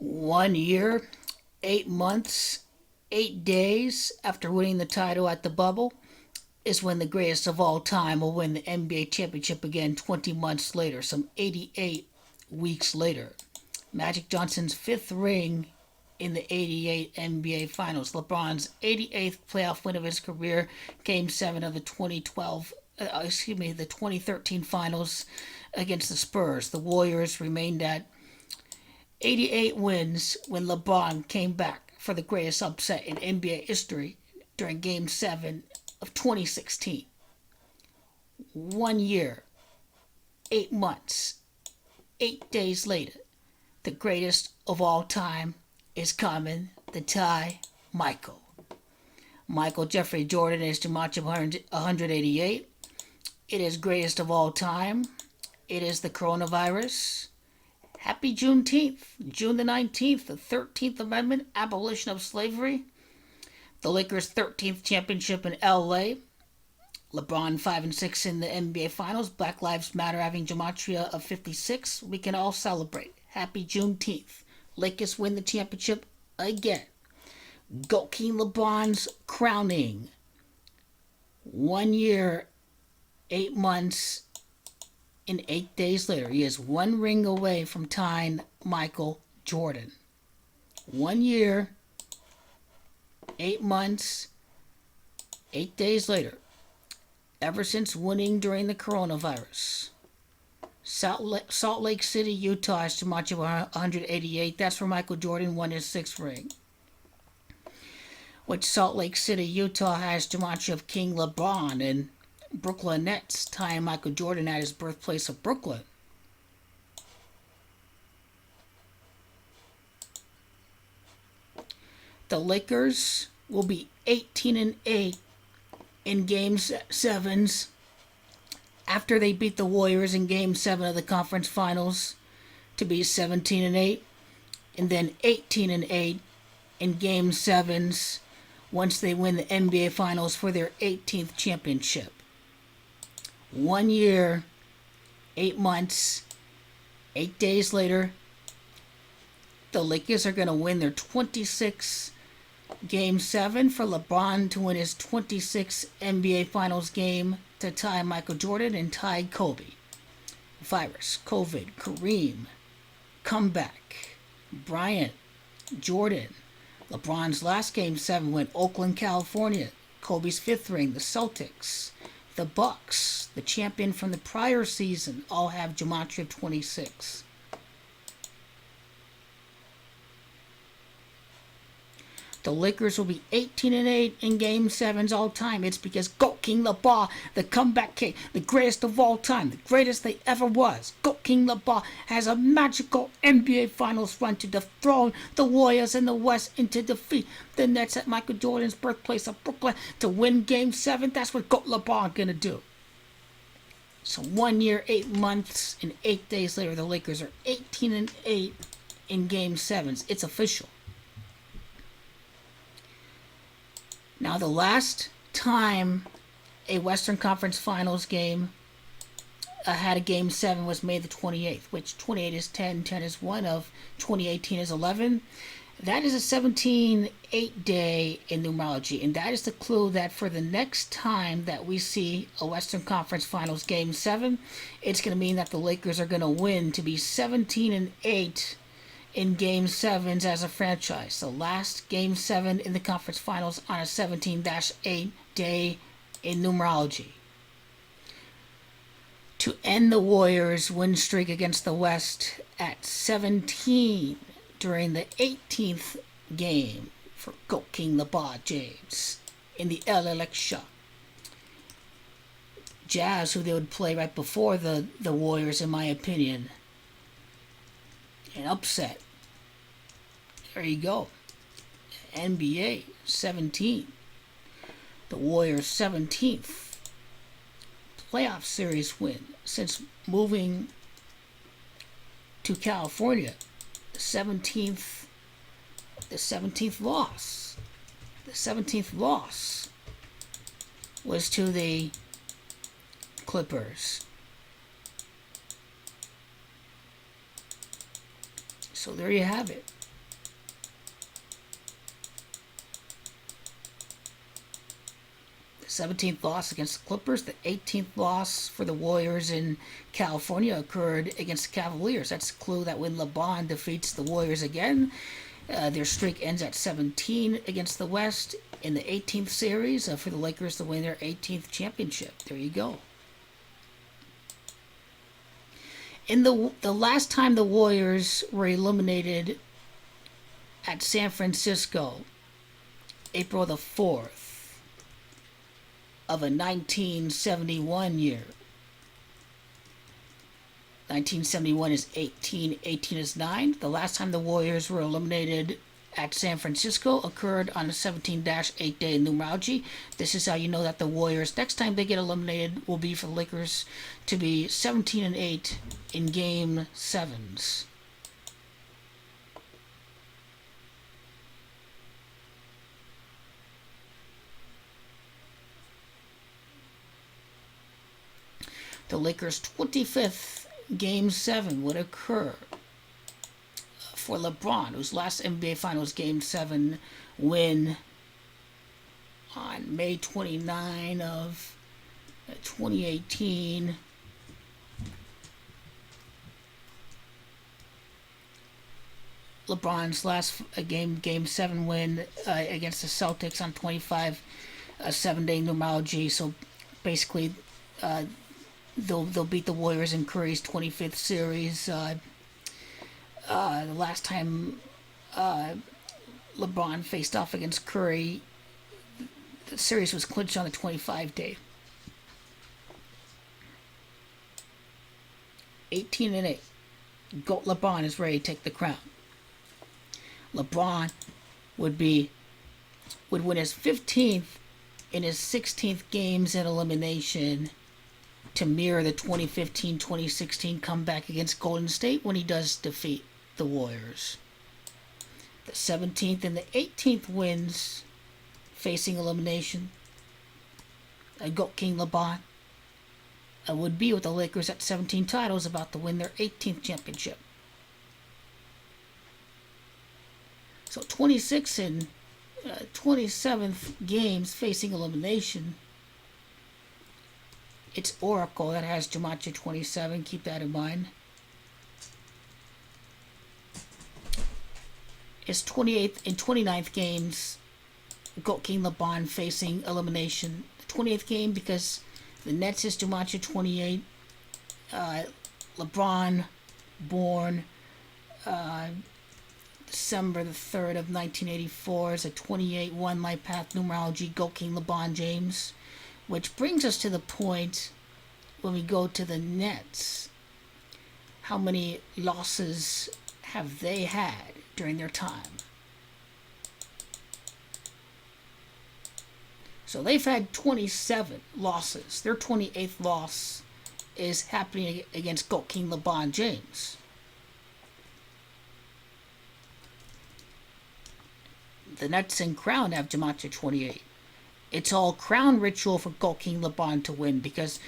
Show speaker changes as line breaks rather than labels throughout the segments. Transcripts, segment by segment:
1 year, 8 months, 8 days after winning the title at the bubble is when the greatest of all time will win the NBA championship again 20 months later, some 88 weeks later. Magic Johnson's fifth ring in the 88 NBA Finals. LeBron's 88th playoff win of his career, Game 7 of the 2013 Finals against the Spurs. The Warriors remained at 88 wins when LeBron came back for the greatest upset in NBA history during Game 7 of 2016. 1 year, 8 months, 8 days later, the greatest of all time is coming. The tie, Michael. Michael Jeffrey Jordan is gematria 188. It is greatest of all time. It is the coronavirus. Happy Juneteenth, June the 19th, the 13th Amendment, abolition of slavery. The Lakers' 13th championship in LA. LeBron 5 and 6 in the NBA Finals. Black Lives Matter having gematria of 56. We can all celebrate. Happy Juneteenth. Lakers win the championship again. GOAT King LeBron's crowning. 1 year, 8 months, and 8 days later. He is one ring away from tying Michael Jordan. 1 year, 8 months, 8 days later. Ever since winning during the coronavirus. Salt Lake City, Utah has gematria 188. That's where Michael Jordan won his sixth ring. Which Salt Lake City, Utah has gematria of King LeBron and Brooklyn Nets, tying Michael Jordan at his birthplace of Brooklyn. The Lakers will be 18 and 8 in Game 7s after they beat the Warriors in Game 7 of the conference finals to be 17 and 8, and then 18 and 8 in Game 7s once they win the NBA Finals for their 18th championship. 1 year, 8 months, 8 days later, the Lakers are going to win their 26th Game 7 for LeBron to win his 26th NBA Finals game to tie Michael Jordan and tie Kobe. Virus, COVID, Kareem, comeback, Bryant, Jordan. LeBron's last Game 7 went Oakland, California. Kobe's fifth ring, the Celtics. The Bucks, the champion from the prior season, all have gematria 26. The Lakers will be 18 and 8 in Game 7s all time. It's because GOAT King LeBron, the comeback king, the greatest of all time, the greatest they ever was. GOAT King LeBron has a magical NBA Finals run to dethrone the Warriors in the West and to defeat the Nets at Michael Jordan's birthplace of Brooklyn to win Game 7. That's what GOAT LeBron gonna do. So 1 year, 8 months, and 8 days later, the Lakers are 18 and 8 in Game 7s. It's official. Now, the last time a Western Conference Finals game had a Game 7 was May the 28th, which 28 is 10, 10 is 1 of, 2018 is 11. That is a 17-8 day in numerology, and that is the clue that for the next time that we see a Western Conference Finals Game 7, it's going to mean that the Lakers are going to win to be 17 and 8 in Game 7s as a franchise. The last Game 7 in the conference finals on a 17-8 day in numerology. To end the Warriors' win streak against the West at 17 during the 18th game for GOAT King LeBron James in the elimination. Jazz, who they would play right before the Warriors, in my opinion. An upset. There you go. NBA 17. The Warriors' 17th playoff series win since moving to California. The 17th loss. The 17th loss was to the Clippers. So there you have it. 17th loss against the Clippers. The 18th loss for the Warriors in California occurred against the Cavaliers. That's a clue that when LeBron defeats the Warriors again, their streak ends at 17 against the West in the 18th series for the Lakers to win their 18th championship. There you go. In the last time the Warriors were eliminated at San Francisco, April the 4th of a 1971 year. 1971 is 18, 18 is 9. The last time the Warriors were eliminated at San Francisco occurred on the 17-8 day in numerology. This is how you know that the Warriors, next time they get eliminated, will be for the Lakers to be 17-8 in Game 7s. The Lakers' 25th Game 7 would occur for LeBron, whose last NBA Finals Game 7 win on May 29 of 2018. LeBron's last Game 7 win against the Celtics on 25 7-day numerology. So basically, they'll beat the Warriors in Curry's 25th series. The last time LeBron faced off against Curry, the series was clinched on the 25-day. 18-8. GOAT LeBron is ready to take the crown. LeBron would win his 15th in his 16th games in elimination, to mirror the 2015-2016 comeback against Golden State when he does defeat the Warriors. The 17th and the 18th wins facing elimination, GOAT King LeBron would be with the Lakers at 17 titles, about to win their 18th championship. So 26 and 27th games facing elimination. It's Oracle that has Gematria 27. Keep that in mind. It's 28th and 29th games. GOAT King LeBron facing elimination. The 28th game, because the Nets is Gematria 28. LeBron, born December the 3rd of 1984, is a 28 one life path numerology. GOAT King LeBron James. Which brings us to the point when we go to the Nets. How many losses have they had during their time? So they've had 27 losses. Their 28th loss is happening against GOAT King LeBron James. The Nets and Crown have Gematria 28. It's all crown ritual for GOAT King LeBron to win, because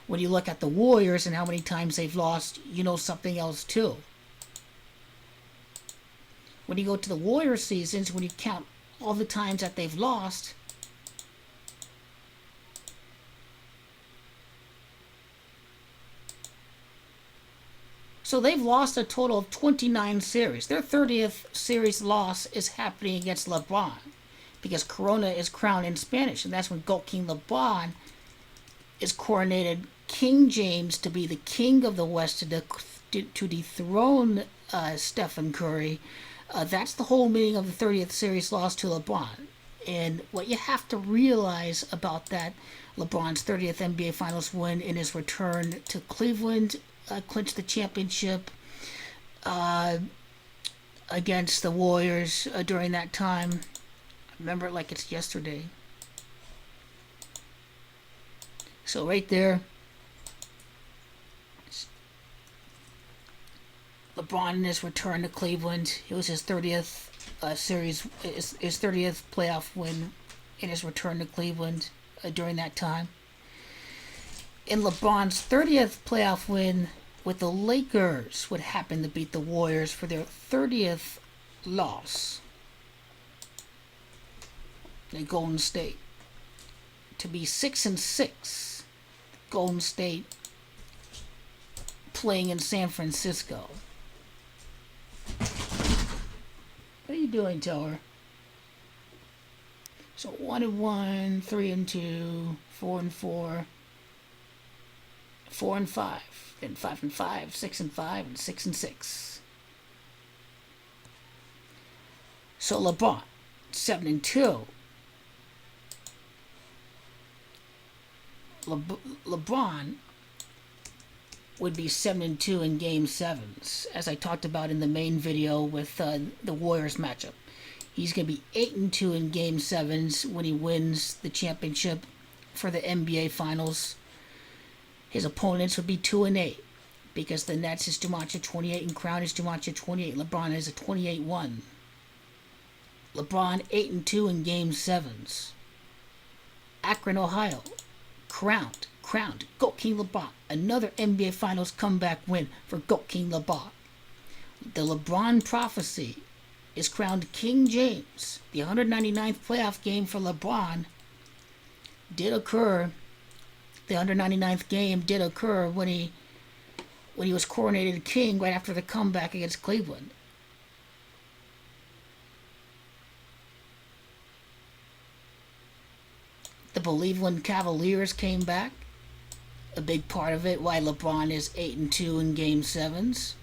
when you look at the Warriors and how many times they've lost, you know something else too. When you go to the Warriors seasons, when you count all the times that they've lost, so they've lost a total of 29 series. Their 30th series loss is happening against LeBron, because Corona is crowned in Spanish, and that's when GOAT King LeBron is coronated King James to be the king of the West, to dethrone Stephen Curry. That's the whole meaning of the 30th series loss to LeBron. And what you have to realize about that, LeBron's 30th NBA Finals win in his return to Cleveland, clinched the championship against the Warriors during that time. Remember it like it's yesterday. So right there, LeBron in his return to Cleveland, it was his 30th series, his 30th playoff win in his return to Cleveland during that time. In LeBron's 30th playoff win with the Lakers would happen to beat the Warriors for their 30th loss. Golden State to be 6-6. Golden State playing in San Francisco. What are you doing, Tower? So 1-1, 3-2, 4-4, 4-5, then 5-5, 6-5, and 6-6. So LeBron, 7-2. LeBron would be 7-2 in Game 7s, as I talked about in the main video with the Warriors matchup. He's going to be 8-2 in Game 7s when he wins the championship for the NBA Finals. His opponents would be 2-8 because the Nets is Gematria 28 and Crown is Gematria 28. LeBron is a 28-1. LeBron 8-2 in Game 7s. Akron, Ohio. Crowned. GOAT King LeBron. Another NBA Finals comeback win for GOAT King LeBron. The LeBron prophecy is crowned King James. The 199th playoff game for LeBron did occur. The 199th game did occur when he was coronated king right after the comeback against Cleveland. The Cleveland Cavaliers came back. A big part of it why LeBron is 8-2 in Game 7s.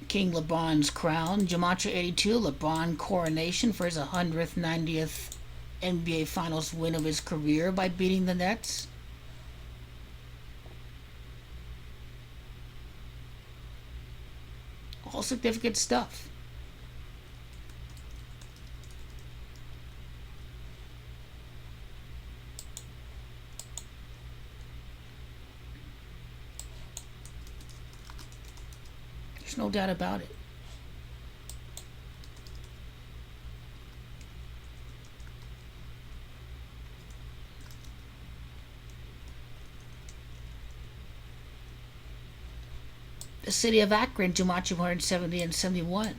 King LeBron's crown, Gematria 82, LeBron coronation for his 100th, 90th NBA Finals win of his career by beating the Nets. All significant stuff. There's no doubt about it. The city of Akron, Gematria 170 and 71.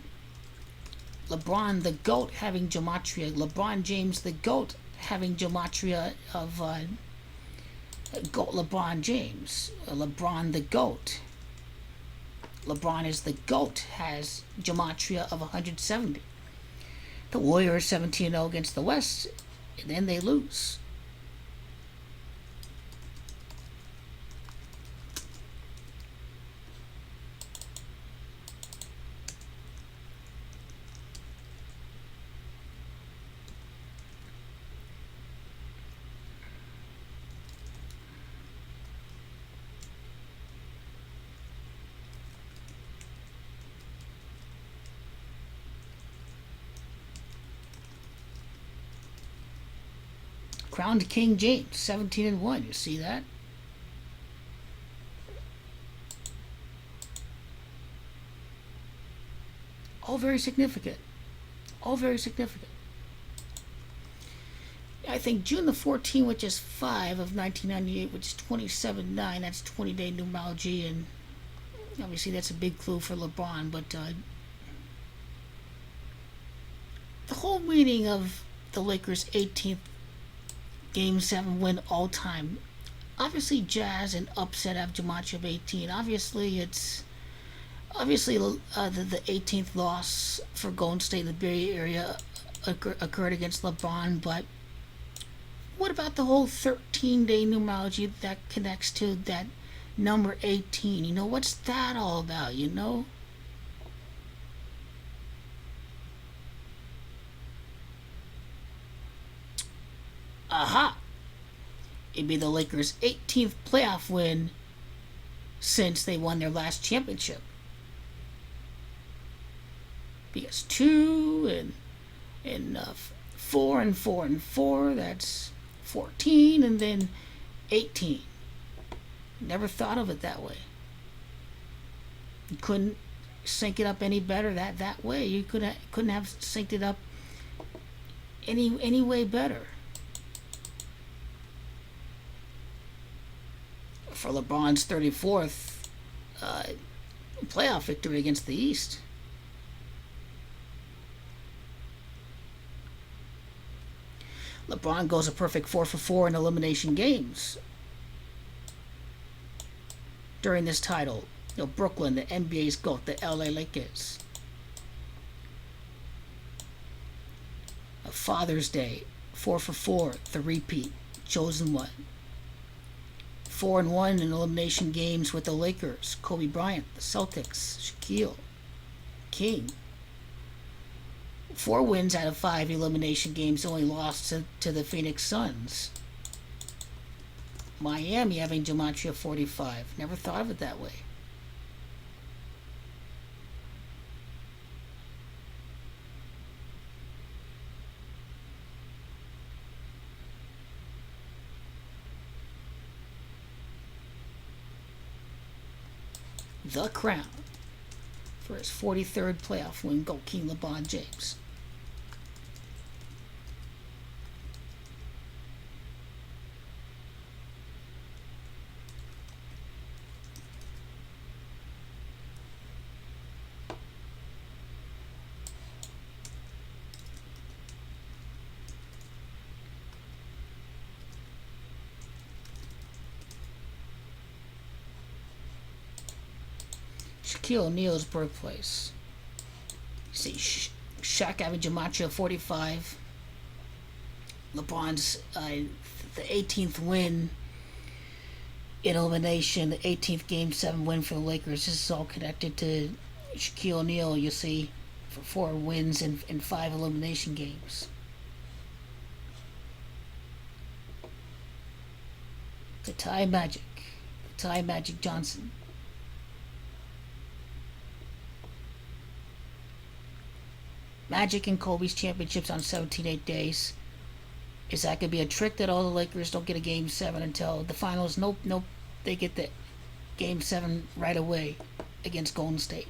LeBron the GOAT having Gematria. LeBron James the GOAT having Gematria of GOAT LeBron James. LeBron the GOAT. LeBron is the GOAT has Gematria of 170. The Warriors 17-0 against the West, and then they lose. Crowned King James, 17-1. You see that? All very significant. All very significant. I think June the 14th, which is 5 of 1998, which is 27-9. That's 20-day numerology, and obviously that's a big clue for LeBron. But the whole meaning of the Lakers' 18th Game 7 win all time. Obviously, Jazz and upset have Gematria of 18. Obviously, it's the 18th loss for Golden State in the Bay Area occurred against LeBron. But what about the whole 13-day numerology that connects to that number 18? You know, what's that all about? You know. Aha! It'd be the Lakers' 18th playoff win since they won their last championship. Because 2 and 4 and 4 and 4, that's 14, and then 18. Never thought of it that way. You couldn't sync it up any better that way. You couldn't have synced it up any way better. for LeBron's 34th playoff victory against the East. LeBron goes a perfect 4 for 4 in elimination games during this title. Brooklyn, the NBA's GOAT, the LA Lakers. Father's Day, 4 for 4, the repeat, chosen one. 4-1 in elimination games with the Lakers, Kobe Bryant, the Celtics, Shaquille, King. 4 wins out of 5 elimination games, only lost to the Phoenix Suns. Miami having gematria 45. Never thought of it that way. The crown for his 43rd playoff win, GOAT King LeBron James. Shaquille O'Neal's birthplace. You see, Shaq having gematria 45. LeBron's the 18th win in elimination, the 18th Game 7 win for the Lakers. This is all connected to Shaquille O'Neal, you see, for 4 wins in 5 elimination games. The Ty Magic Johnson. Magic and Kobe's championships on 17-8 days. Is that going to be a trick that all the Lakers don't get a Game 7 until the finals? Nope. They get the Game 7 right away against Golden State.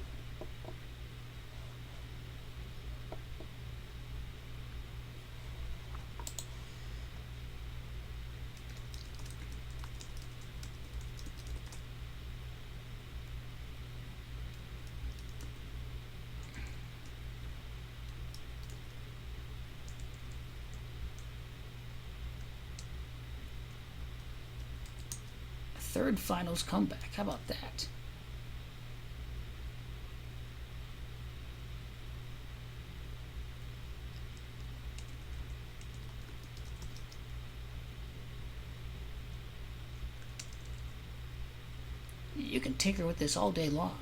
Third finals comeback. How about that? You can tinker with this all day long.